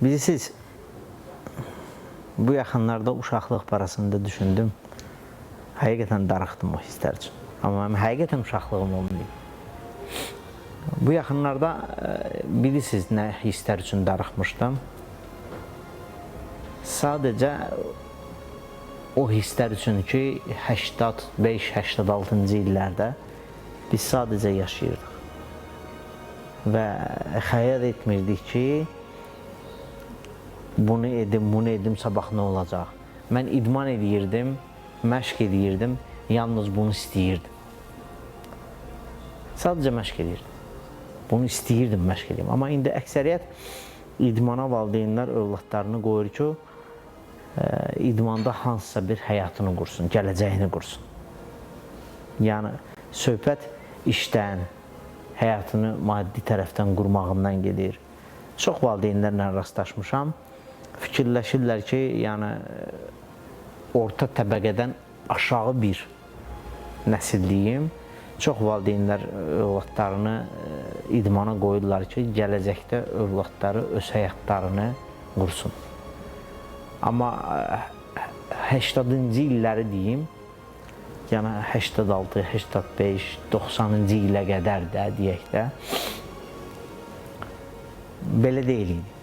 Bilirsiniz, bu yaxınlarda uşaqlıq barəsində düşündüm. Həqiqətən darıxdım o hisslər üçün. Amma mənim həqiqətən uşaqlığım olmayıb. Bu yaxınlarda bilirsiniz nə hisslər üçün darıxmışdım. Sadəcə o hisslər üçün ki, 85-86-cı illərdə biz sadəcə yaşayırdıq. Və xəyal etmirdik ki, bunu edim, sabah nə olacaq? Mən idman edirdim, məşq edirdim, yalnız bunu istəyirdim. Sadəcə məşq edirdim. Bunu istəyirdim məşq edim. Amma indi əksəriyyət idmana valideynlər övladlarını qoyur ki, idmanda hansısa bir həyatını qursun, gələcəyini qursun. Yəni, söhbət işdən, həyatını maddi tərəfdən qurmağından gedir. Çox valideynlərlə rastlaşmışam. Fikirləşirlər ki, yəni, orta təbəqədən aşağı bir nəsilliyim. Çox valideynlər övladlarını idmana qoyurlar ki, gələcəkdə övladları öz həyatlarını qursun. Amma 80-cı illəri deyim, yəni 86, 85, 90-cı ilə qədər də deyək də, belə deyil idi.